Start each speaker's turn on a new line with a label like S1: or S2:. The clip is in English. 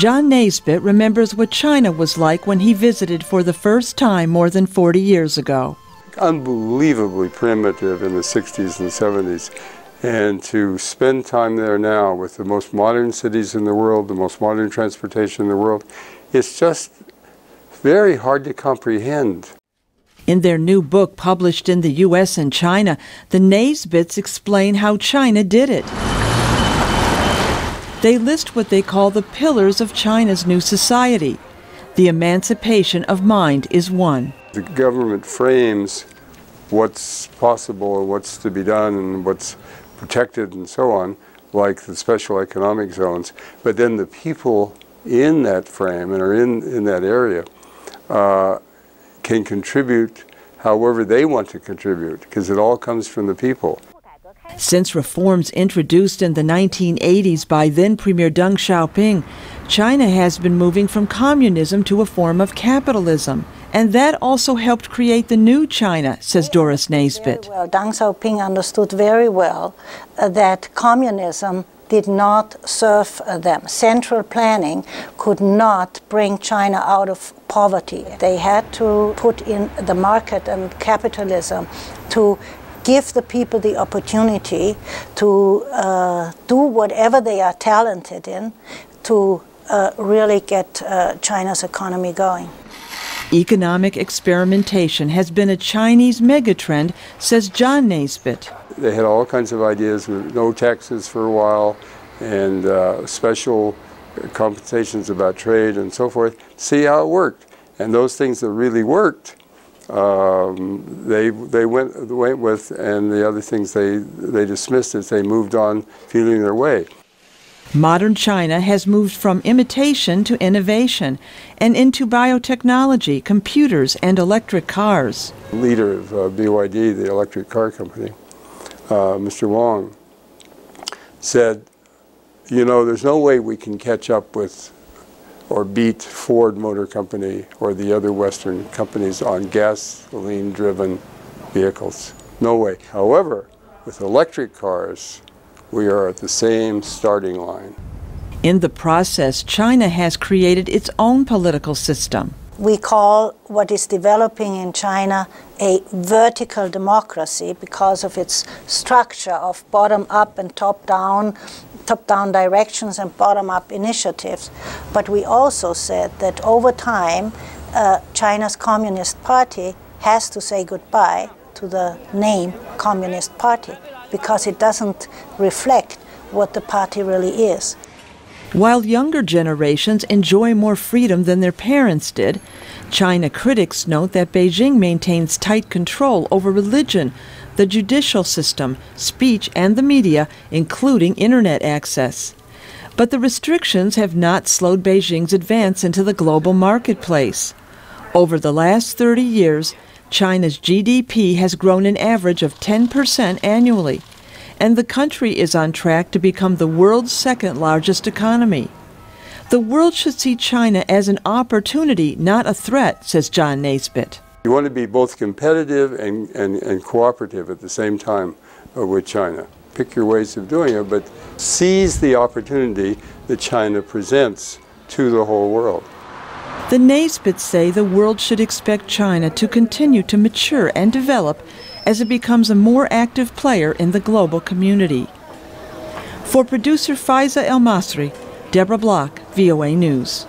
S1: John Naisbitt remembers what China was like when he visited for the first time more than 40 years ago.
S2: Unbelievably primitive in the 60s and 70s. And to spend time there now with the most modern cities in the world, the most modern transportation in the world, it's just very hard to comprehend.
S1: In their new book published in the U.S. and China, the Naisbitts explain how China did it. They list what they call the pillars of China's new society. The emancipation of mind is one.
S2: The government frames what's possible and what's to be done and what's protected and so on, like the special economic zones. But then the people in that frame and are in that area can contribute however they want to contribute, because it all comes from the people.
S1: Since reforms introduced in the 1980s by then Premier Deng Xiaoping, China has been moving from communism to a form of capitalism. And that also helped create the new China, says Doris Naisbitt.
S3: Well, Deng Xiaoping understood very well that communism did not serve them. Central planning could not bring China out of poverty. They had to put in the market and capitalism to give the people the opportunity to do whatever they are talented in to really get China's economy going.
S1: Economic experimentation has been a Chinese megatrend, says John Naisbitt.
S2: They had all kinds of ideas with no taxes for a while and special compensations about trade and so forth. See how it worked. And those things that really worked, they went with, and the other things they dismissed as they moved on feeling their way.
S1: Modern China has moved from imitation to innovation and into biotechnology, computers, and electric cars.
S2: The leader of BYD, the electric car company, Mr. Wang, said, you know, there's no way we can catch up with or beat Ford Motor Company or the other Western companies on gasoline-driven vehicles. No way. However, with electric cars, we are at the same starting line.
S1: In the process, China has created its own political system.
S3: We call what is developing in China a vertical democracy because of its structure of bottom-up and top-down directions and bottom-up initiatives. But we also said that over time, China's Communist Party has to say goodbye to the name Communist Party, because it doesn't reflect what the party really is.
S1: While younger generations enjoy more freedom than their parents did, China critics note that Beijing maintains tight control over religion, the judicial system, speech, and the media, including internet access. But the restrictions have not slowed Beijing's advance into the global marketplace. Over the last 30 years, China's GDP has grown an average of 10% annually, and the country is on track to become the world's second largest economy. The world should see China as an opportunity, not a threat, says John Naisbitt.
S2: You want to be both competitive and cooperative at the same time with China. Pick your ways of doing it, but seize the opportunity that China presents to the whole world.
S1: The Naisbitts say the world should expect China to continue to mature and develop as it becomes a more active player in the global community. For producer Faiza el-Masry, Deborah Block, VOA News.